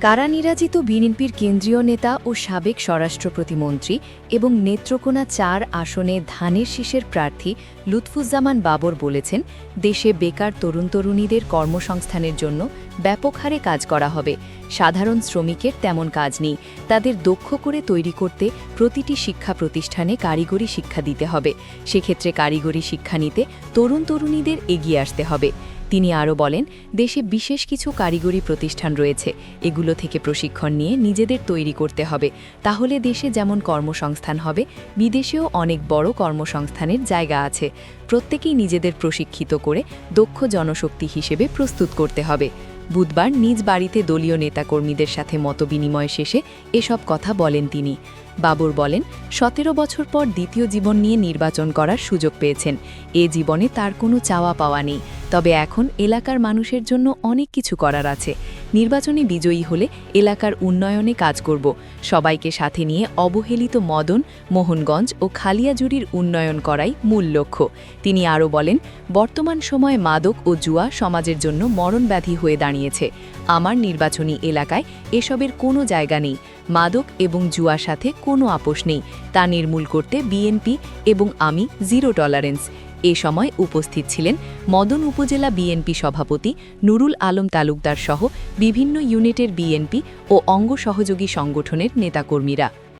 কারানিরাজিত বিএনপির কেন্দ্রীয় নেতা ও সাবেক স্বরাষ্ট্র প্রতিমন্ত্রী এবং নেত্রকোনা ৪ আসনে ধানের শীষের প্রার্থী লুৎফুজ্জামান বাবর বলেছেন, দেশে বেকার তরুণ-তরুণীদের কর্মসংস্থানের জন্য ব্যাপক হারে কাজ করা হবে। সাধারণ শ্রমিকের তেমন কাজ নেই, তাদের দক্ষ করে তৈরি করতে প্রতিটি শিক্ষা প্রতিষ্ঠানে কারিগরি শিক্ষা দিতে হবে। সেক্ষেত্রে কারিগরি শিক্ষা নিতে তরুণ-তরুণীদের এগিয়ে আসতে হবে। তিনি আরও বলেন, দেশে বিশেষ কিছু কারিগরি প্রতিষ্ঠান রয়েছে, এগুলো থেকে প্রশিক্ষণ নিয়ে নিজেদের তৈরি করতে হবে। তাহলে দেশে যেমন কর্মসংস্থান হবে, বিদেশেও অনেক বড় কর্মসংস্থানের জায়গা আছে। প্রত্যেকেই নিজেদের প্রশিক্ষিত করে দক্ষ জনশক্তি হিসেবে প্রস্তুত করতে হবে। বুধবার নিজ বাড়িতে দলীয় নেতাকর্মীদের সাথে মতবিনিময় শেষে এসব কথা বলেন তিনি। বাবর বলেন, ১৭ বছর পর দ্বিতীয় জীবন নিয়ে নির্বাচন করার সুযোগ পেয়েছেন। এ জীবনে তার কোনো চাওয়া পাওয়া নেই, তবে এখন এলাকার মানুষের জন্য অনেক কিছু করার আছে। নির্বাচনে বিজয়ী হলে এলাকার উন্নয়নে কাজ করব। সবাইকে সাথে নিয়ে অবহেলিত মদন, মোহনগঞ্জ ও খালিয়াজুড়ির উন্নয়ন করাই মূল লক্ষ্য। তিনি আরও বলেন, বর্তমান সময়ে মাদক ও জুয়া সমাজের জন্য মরণব্যাধি হয়ে দাঁড়িয়েছে। আমার নির্বাচনী এলাকায় এসবের কোনো জায়গা নেই। মাদক এবং জুয়ার সাথে কোনো আপোষ নেই। তা নির্মূল করতে বিএনপি এবং আমি জিরো টলারেন্স। এ সময় উপস্থিত ছিলেন মদন উপজেলা বিএনপি সভাপতি নুরুল আলম তালুকদার সহ বিভিন্ন ইউনিটের বিএনপি ও অঙ্গ সহযোগী সংগঠনের নেতাকর্মীরা।